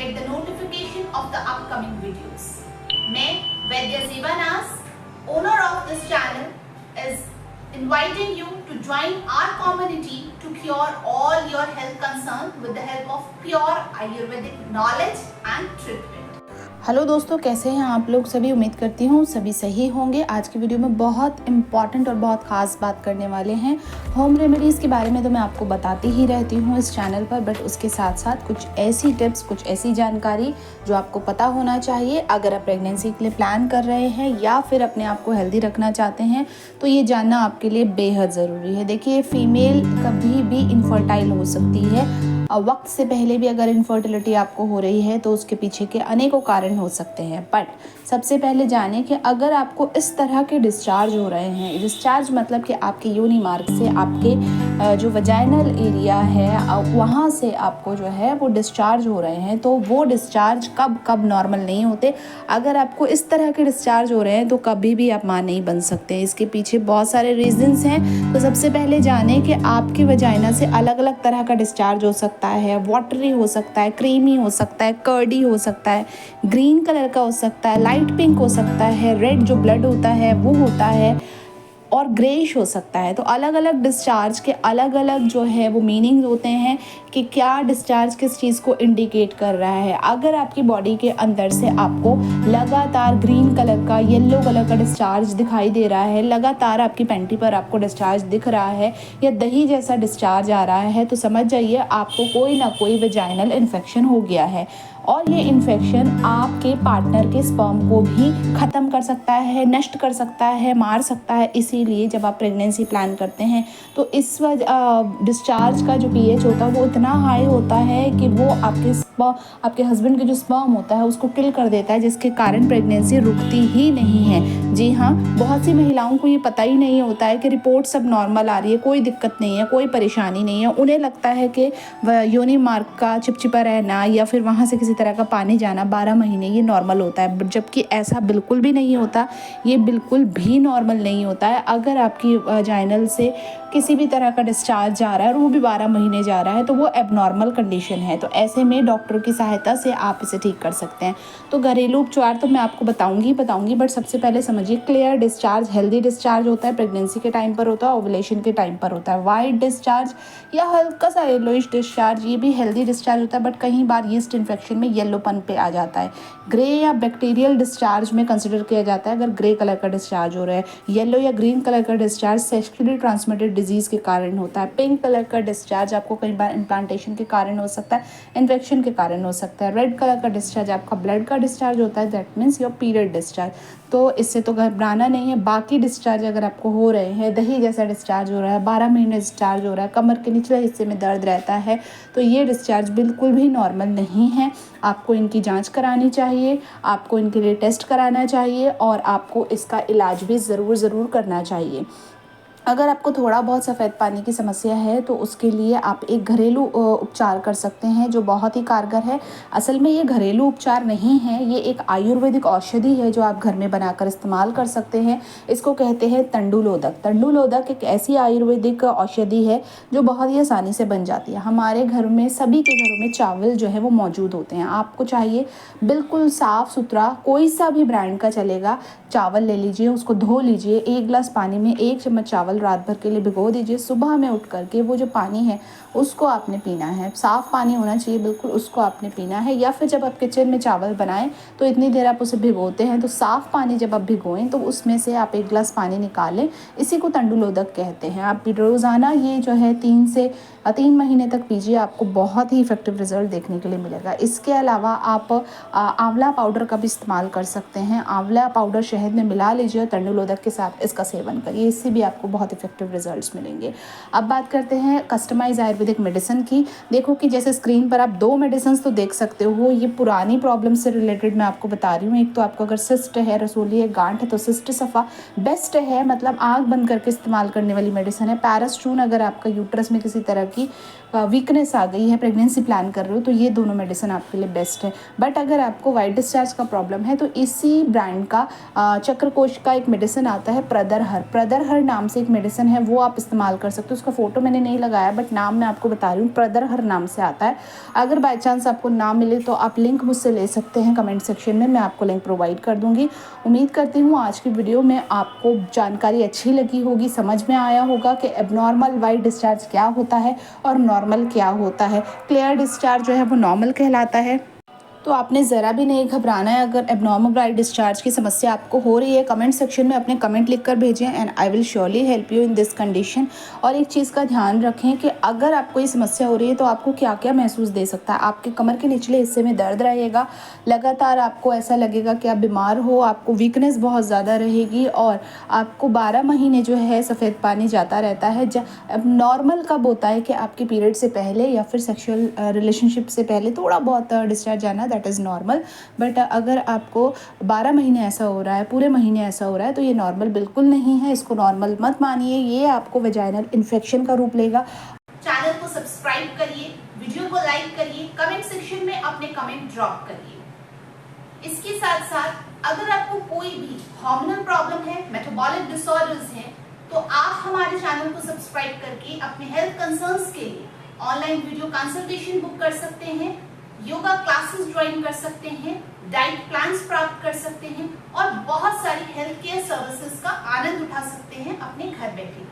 get the notification of the upcoming videos. मैं वैद्य जीवनास, owner of this channel, is inviting you to join our community to cure all your health concerns with the help of pure Ayurvedic knowledge and treatment. Hello दोस्तों, कैसे हैं आप लोग सभी। उम्मीद करती हूँ सभी सही होंगे। आज की वीडियो में बहुत इम्पॉर्टेंट और बहुत ख़ास बात करने वाले हैं। होम रेमेडीज़ के बारे में तो मैं आपको बताती ही रहती हूँ इस चैनल पर, बट उसके साथ साथ कुछ ऐसी टिप्स, कुछ ऐसी जानकारी जो आपको पता होना चाहिए अगर आप प्रेगनेंसी के लिए प्लान कर रहे हैं या फिर अपने आप को हेल्दी रखना चाहते हैं, तो ये जानना आपके लिए बेहद ज़रूरी है। देखिए, फीमेल कभी भी इनफर्टाइल हो सकती है। वक्त से पहले भी अगर इनफर्टिलिटी आपको हो रही है तो उसके पीछे के अनेकों कारण हो सकते हैं। बट सबसे पहले जाने कि अगर आपको इस तरह के डिस्चार्ज हो रहे हैं, डिस्चार्ज मतलब कि आपके योनि मार्ग से आपके जो वजाइनल एरिया है वहाँ से आपको जो है वो डिस्चार्ज हो रहे हैं, तो वो डिस्चार्ज कब नॉर्मल नहीं होते। अगर आपको इस तरह के डिस्चार्ज हो रहे हैं तो कभी भी आप माँ नहीं बन सकते। इसके पीछे बहुत सारे रीजंस हैं। तो सबसे पहले जाने कि आपके वजाइना से अलग अलग तरह का डिस्चार्ज हो सकता है। वाटरी हो सकता है, क्रीमी हो सकता है, कर्डी हो सकता है, ग्रीन कलर का हो सकता है, लाइट पिंक हो सकता है, रेड जो ब्लड होता है वो होता है, और ग्रेइश हो सकता है। तो अलग अलग डिस्चार्ज के अलग अलग जो है वो मीनिंग होते हैं कि क्या डिस्चार्ज किस चीज़ को इंडिकेट कर रहा है। अगर आपकी बॉडी के अंदर से आपको लगातार ग्रीन कलर का, येलो कलर का डिस्चार्ज दिखाई दे रहा है, लगातार आपकी पैंटी पर आपको डिस्चार्ज दिख रहा है या दही जैसा डिस्चार्ज आ रहा है, तो समझ जाइए आपको कोई ना कोई वेजाइनल इन्फेक्शन हो गया है। और ये इन्फेक्शन आपके पार्टनर के स्पर्म को भी ख़त्म कर सकता है, नष्ट कर सकता है, मार सकता है। इसीलिए जब आप प्रेगनेंसी प्लान करते हैं तो इस वजह डिस्चार्ज का जो पीएच होता है वो इतना हाई होता है कि वो आपके हस्बैंड के जो स्पर्म होता है उसको किल कर देता है, जिसके कारण प्रेगनेंसी रुकती ही नहीं है। जी हाँ, बहुत सी महिलाओं को ये पता ही नहीं होता है कि रिपोर्ट सब नॉर्मल आ रही है, कोई दिक्कत नहीं है, कोई परेशानी नहीं है। उन्हें लगता है कि योनि मार्ग का चिपचिपा रहना या फिर वहाँ से किसी तरह का पानी जाना 12 महीने ये नॉर्मल होता है, जबकि ऐसा बिल्कुल भी नहीं होता। ये बिल्कुल भी नॉर्मल नहीं होता है। अगर आपकी वजाइनल से किसी भी तरह का डिस्चार्ज जा रहा है और वो भी 12 महीने जा रहा है तो वो एबनॉर्मल कंडीशन है। तो ऐसे में डॉक्टरों की सहायता से आप इसे ठीक कर सकते हैं। तो घरेलू उपचार तो मैं आपको बताऊंगी, बट सबसे पहले समझिए, क्लियर डिस्चार्ज हेल्दी डिस्चार्ज होता है, प्रेगनेंसी के टाइम पर होता है, ओवुलेशन के टाइम पर होता है। वाइट डिस्चार्ज या हल्का सा येलोइश डिस्चार्ज ये भी हेल्दी डिस्चार्ज होता है, बट कई बार यीस्ट इन्फेक्शन में येलोपन पे आ जाता है। ग्रे या बैक्टीरियल डिस्चार्ज में कंसिडर किया जाता है अगर ग्रे कलर का डिस्चार्ज हो रहा है। येलो या ग्रीन कलर का डिस्चार्ज सेक्सुअली ट्रांसमिटेड डिजीज़ के कारण होता है। पिंक कलर का डिस्चार्ज आपको कई बार इम्प्लांटेशन के कारण हो सकता है, इन्फेक्शन के कारण हो सकता है। रेड कलर का डिस्चार्ज आपका ब्लड का डिस्चार्ज होता है, that means your period discharge. तो इससे तो घबराना नहीं है। बाकी डिस्चार्ज अगर आपको हो रहे हैं, दही जैसा डिस्चार्ज हो रहा है, 12 महीने डिस्चार्ज हो रहा है, कमर के निचले हिस्से में दर्द रहता है, तो ये डिस्चार्ज बिल्कुल भी नॉर्मल नहीं है। आपको इनकी जांच करानी चाहिए, आपको इनके लिए टेस्ट कराना चाहिए और आपको इसका इलाज भी ज़रूर करना चाहिए। अगर आपको थोड़ा बहुत सफ़ेद पानी की समस्या है तो उसके लिए आप एक घरेलू उपचार कर सकते हैं जो बहुत ही कारगर है। असल में ये घरेलू उपचार नहीं है, ये एक आयुर्वेदिक औषधि है जो आप घर में बनाकर इस्तेमाल कर सकते हैं। इसको कहते हैं तंडुलोदक। तंडुलोदक एक ऐसी आयुर्वेदिक औषधि है जो बहुत ही आसानी से बन जाती है। हमारे घर में, सभी के घरों में चावल जो है वो मौजूद होते हैं। आपको चाहिए बिल्कुल साफ़ सुथरा, कोई सा भी ब्रांड का चलेगा, चावल ले लीजिए, उसको धो लीजिए, 1 गिलास पानी में 1 चम्मच चावल रात भर के लिए भिगो दीजिए। सुबह में उठ करके वो जो पानी है उसको आपने पीना है। साफ़ पानी होना चाहिए बिल्कुल, उसको आपने पीना है। या फिर जब आप किचन में चावल बनाएं तो इतनी देर आप उसे भिगोते हैं तो साफ़ पानी जब आप भिगोएं तो उसमें से आप 1 गिलास पानी निकालें। इसी को तंडुलोदक कहते हैं। आप रोज़ाना ये जो है 3 महीने तक पीजिए, आपको बहुत ही इफेक्टिव रिजल्ट देखने के लिए मिलेगा। इसके अलावा आप आंवला पाउडर का भी इस्तेमाल कर सकते हैं। आंवला पाउडर शहद में मिला लीजिए और तंडुलोदक के साथ इसका सेवन करिए, इससे भी आपको बहुत इफेक्टिव रिजल्ट्स मिलेंगे। अब बात करते हैं कस्टमाइज आयुर्वेदिक मेडिसिन की। देखो कि जैसे स्क्रीन पर आप 2 मेडिसिन तो देख सकते हो, ये पुरानी प्रॉब्लम से रिलेटेड मैं आपको बता रही हूँ। एक तो आपको अगर सिस्ट है, रसोली है, गांठ है, तो सिस्ट सफ़ा बेस्ट है, मतलब आँख बंद करके इस्तेमाल करने वाली मेडिसिन है। पैरास्टून अगर आपका यूट्रस में किसी तरह कि वीकनेस आ गई है, प्रेगनेंसी प्लान कर रहे हो, तो ये दोनों मेडिसिन आपके लिए बेस्ट है। बट अगर आपको वाइट डिस्चार्ज का प्रॉब्लम है तो इसी ब्रांड का चक्रकोश का एक मेडिसिन आता है प्रदरहर नाम से एक मेडिसिन है, वो आप इस्तेमाल कर सकते हो। उसका फोटो मैंने नहीं लगाया बट नाम मैं आपको बता रही हूँ, प्रदरहर नाम से आता है। अगर बाई चांस आपको ना मिले तो आप लिंक मुझसे ले सकते हैं कमेंट सेक्शन में, मैं आपको लिंक प्रोवाइड कर दूँगी। उम्मीद करती हूँ आज की वीडियो में आपको जानकारी अच्छी लगी होगी, समझ में आया होगा कि एबनॉर्मल वाइट डिस्चार्ज क्या होता है और नॉर्मल क्या होता है। क्लियर डिस्चार्ज जो है वो नॉर्मल कहलाता है। तो आपने ज़रा भी नहीं घबराना है। अगर एबनॉर्मल वाइट डिस्चार्ज की समस्या आपको हो रही है, कमेंट सेक्शन में अपने कमेंट लिखकर भेजें and I will surely help you in this condition. और एक चीज़ का ध्यान रखें कि अगर आपको ये समस्या हो रही है तो आपको क्या क्या महसूस दे सकता है। आपके कमर के निचले हिस्से में दर्द रहेगा, लगातार आपको ऐसा लगेगा कि आप बीमार हो, आपको वीकनेस बहुत ज़्यादा रहेगी और आपको 12 महीने जो है सफ़ेद पानी जाता रहता है। नॉर्मल कब होता है कि आपके पीरियड से पहले या फिर सेक्सुअल रिलेशनशिप से पहले थोड़ा बहुत डिस्चार्ज जाना, दैट इज़ नॉर्मल। बट अगर आपको 12 महीने ऐसा हो रहा है, पूरे महीने ऐसा हो रहा है, तो ये नॉर्मल बिल्कुल नहीं है। इसको नॉर्मल मत मानिए, ये आपको वेजाइनल इन्फेक्शन का रूप लेगा। चैनल को सब्सक्राइब करिए, वीडियो को लाइक करिए, कमेंट सेक्शन में अपने कमेंट ड्रॉप करिए। इसके साथ साथ अगर आपको कोई भी हार्मोनल प्रॉब्लम है, मेटाबॉलिक डिसऑर्डर्स हैं, तो आप हमारे चैनल को सब्सक्राइब करके अपने हेल्थ कंसर्न्स के लिए ऑनलाइन वीडियो कंसल्टेशन बुक कर सकते हैं, योगा क्लासेस ज्वाइन कर सकते हैं, डाइट प्लान्स प्राप्त कर सकते हैं और बहुत सारी हेल्थ केयर सर्विसेज का आनंद उठा सकते हैं अपने घर बैठे।